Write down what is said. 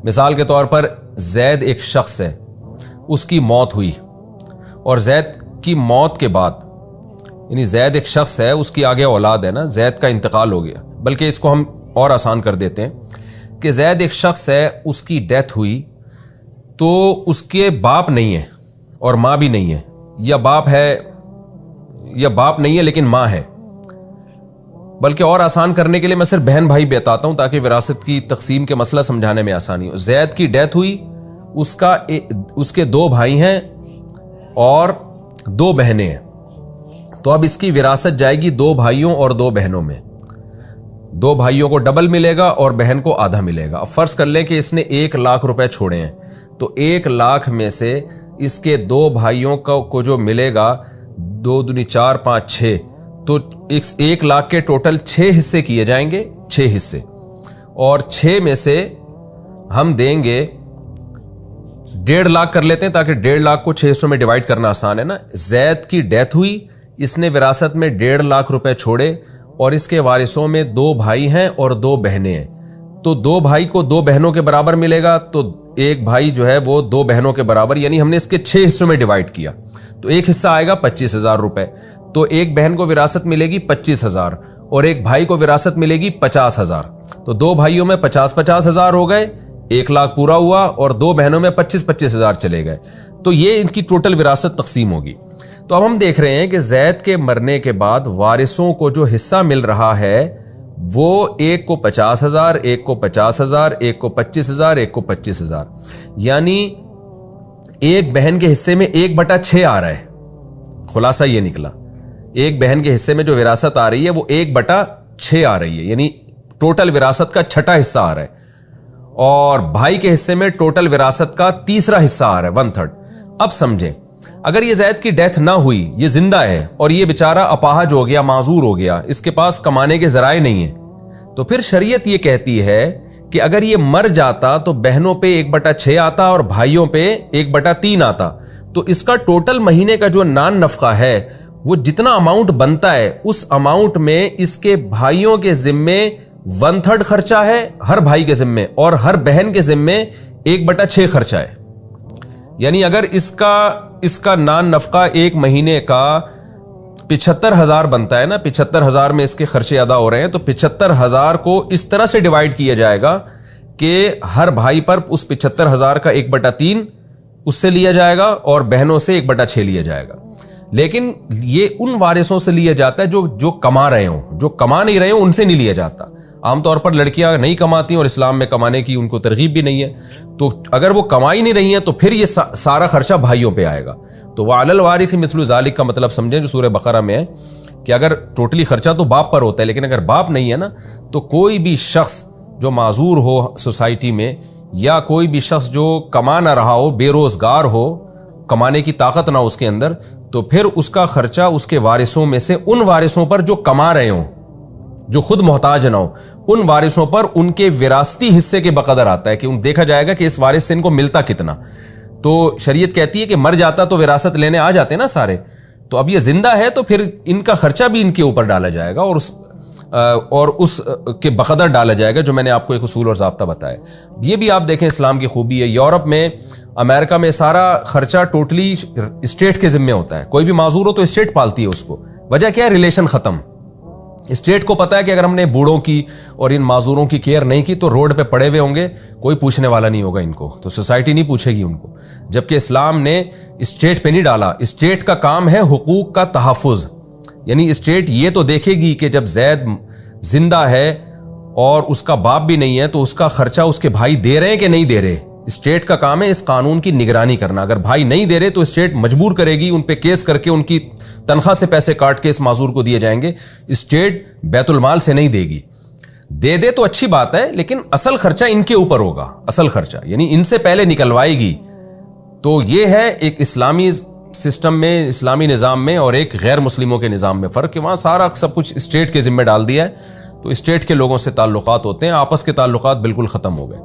مثال کے طور پر زید ایک شخص ہے، اس کی موت ہوئی، اور زید کی موت کے بعد، یعنی زید ایک شخص ہے، اس کی آگے اولاد ہے نا، زید کا انتقال ہو گیا، بلکہ اس کو ہم اور آسان کر دیتے ہیں کہ زید ایک شخص ہے، اس کی ڈیتھ ہوئی تو اس کے باپ نہیں ہے اور ماں بھی نہیں ہے، یا باپ نہیں ہے لیکن ماں ہے، بلکہ اور آسان کرنے کے لیے میں صرف بہن بھائی بتاتا ہوں تاکہ وراثت کی تقسیم کے مسئلہ سمجھانے میں آسانی ہو۔ زید کی ڈیتھ ہوئی، اس کے 2 بھائی ہیں اور 2 بہنیں ہیں، تو اب اس کی وراثت جائے گی 2 بھائیوں اور 2 بہنوں میں، 2 بھائیوں کو ڈبل ملے گا اور بہن کو آدھا ملے گا۔ اب فرض کر لیں کہ اس نے 1 لاکھ روپے چھوڑے ہیں، تو 1 لاکھ میں سے اس کے 2 بھائیوں کو جو ملے گا 2 دونی 4 5 6، تو 1 لاکھ کے ٹوٹل 6 حصے کیے جائیں گے، 6 حصے، اور 6 میں سے ہم دیں گے 1.5 لاکھ کر لیتے ہیں تاکہ 1.5 لاکھ کو 6 حصوں میں ڈیوائڈ کرنا آسان ہے نا۔ زید کی ڈیتھ ہوئی، اس نے وراثت میں 1.5 لاکھ روپے چھوڑے، اور اس کے وارثوں میں 2 بھائی ہیں اور 2 بہنیں ہیں، تو 2 بھائی کو 2 بہنوں کے برابر ملے گا، تو 1 بھائی جو ہے وہ 2 بہنوں کے برابر، یعنی ہم نے اس کے 6 حصوں میں ڈیوائڈ کیا، تو ایک حصہ آئے گا 25,000 روپے، تو ایک بہن کو وراثت ملے گی 25,000 اور ایک بھائی کو وراثت ملے گی 50,000، تو 2 بھائیوں میں 50,000 ہو گئے، 1 لاکھ پورا ہوا، اور 2 بہنوں میں 25,000 چلے گئے، تو یہ ان کی ٹوٹل وراثت تقسیم ہوگی۔ تو اب ہم دیکھ رہے ہیں کہ زید کے مرنے کے بعد وارثوں کو جو حصہ مل رہا ہے وہ ایک کو 50,000، ایک کو 50,000، ایک کو 25,000، ایک کو 25,000، یعنی ایک بہن کے حصے میں 1/6 آ رہا ہے۔ خلاصہ یہ نکلا، ایک بہن کے حصے میں جو وراثت آ رہی ہے وہ 1/6 آ رہی ہے، یعنی ٹوٹل وراثت کا 6واں حصہ آ رہا ہے، اور بھائی کے حصے میں ٹوٹل وراثت کا 3واں حصہ آ رہا ہے، 1/3۔ اب سمجھیں، اگر یہ زید کی ڈیتھ نہ ہوئی، یہ زندہ ہے اور یہ بیچارہ اپاہج ہو گیا، معذور ہو گیا، اس کے پاس کمانے کے ذرائع نہیں ہیں، تو پھر شریعت یہ کہتی ہے کہ اگر یہ مر جاتا تو بہنوں پہ 1/6 آتا اور بھائیوں پہ 1/3 آتا، تو اس کا ٹوٹل مہینے کا جو نان نفقہ ہے وہ جتنا اماؤنٹ بنتا ہے اس اماؤنٹ میں اس کے بھائیوں کے ذمے 1/3 خرچہ ہے ہر بھائی کے ذمے، اور ہر بہن کے ذمے 1/6 خرچہ ہے، یعنی اگر اس کا نان نفقہ ایک مہینے کا 75,000 بنتا ہے نا، 75,000 میں اس کے خرچے ادا ہو رہے ہیں، تو 75,000 کو اس طرح سے ڈیوائیڈ کیا جائے گا کہ ہر بھائی پر اس 75,000 کا 1/3 اس سے لیا جائے گا اور بہنوں سے 1/6 لیا جائے گا، لیکن یہ ان وارثوں سے لیا جاتا ہے جو کما رہے ہوں، جو کما نہیں رہے ہوں ان سے نہیں لیا جاتا۔ عام طور پر لڑکیاں نہیں کماتی اور اسلام میں کمانے کی ان کو ترغیب بھی نہیں ہے، تو اگر وہ کمائی نہیں رہی ہیں تو پھر یہ سارا خرچہ بھائیوں پہ آئے گا۔ تو وَعَلَى الْوَارِثِ مِثْلُ ذَلِكَ کا مطلب سمجھیں جو سورہ بقرہ میں ہے کہ اگر ٹوٹلی خرچہ تو باپ پر ہوتا ہے، لیکن اگر باپ نہیں ہے نا، تو کوئی بھی شخص جو معذور ہو سوسائٹی میں، یا کوئی بھی شخص جو کما نہ رہا ہو، بے روزگار ہو، کمانے کی طاقت نہ ہو اس کے اندر، تو پھر اس کا خرچہ اس کے وارثوں میں سے ان وارثوں پر جو کما رہے ہوں، جو خود محتاج نہ ہو، ان وارثوں پر ان کے وراثتی حصے کے بقدر آتا ہے، کہ دیکھا جائے گا کہ اس وارث سے ان کو ملتا کتنا۔ تو شریعت کہتی ہے کہ مر جاتا تو وراثت لینے آ جاتے نا سارے، تو اب یہ زندہ ہے تو پھر ان کا خرچہ بھی ان کے اوپر ڈالا جائے گا اور اس کے بقدر ڈالا جائے گا، جو میں نے آپ کو ایک اصول اور ضابطہ بتایا۔ یہ بھی آپ دیکھیں اسلام کی خوبی ہے، یورپ میں، امریکہ میں سارا خرچہ ٹوٹلی اسٹیٹ کے ذمہ ہوتا ہے، کوئی بھی معذور ہو تو اسٹیٹ پالتی ہے اس کو۔ وجہ کیا ہے؟ ریلیشن ختم۔ اسٹیٹ کو پتا ہے کہ اگر ہم نے بوڑھوں کی اور ان معذوروں کی کیئر نہیں کی تو روڈ پہ پڑے ہوئے ہوں گے، کوئی پوچھنے والا نہیں ہوگا ان کو، تو سوسائٹی نہیں پوچھے گی ان کو، جبکہ اسلام نے اسٹیٹ پہ نہیں ڈالا۔ اسٹیٹ کا کام ہے حقوق کا تحفظ، یعنی اسٹیٹ یہ تو دیکھے گی کہ جب زید زندہ ہے اور اس کا باپ بھی نہیں ہے تو اس کا خرچہ اس کے بھائی دے رہے ہیں کہ نہیں دے رہے۔ اسٹیٹ کا کام ہے اس قانون کی نگرانی کرنا، اگر بھائی نہیں دے رہے تو اسٹیٹ مجبور کرے گی، ان پہ کیس کر کے ان کی تنخواہ سے پیسے کاٹ کے اس معذور کو دیے جائیں گے، اسٹیٹ بیت المال سے نہیں دے گی۔ دے تو اچھی بات ہے، لیکن اصل خرچہ ان کے اوپر ہوگا، اصل خرچہ یعنی ان سے پہلے نکلوائے گی۔ تو یہ ہے ایک اسلامی سسٹم میں، اسلامی نظام میں، اور ایک غیر مسلموں کے نظام میں فرق، کہ وہاں سارا سب کچھ اسٹیٹ کے ذمہ ڈال دیا ہے، تو اسٹیٹ کے لوگوں سے تعلقات ہوتے ہیں، آپس کے تعلقات بالکل ختم ہو گئے۔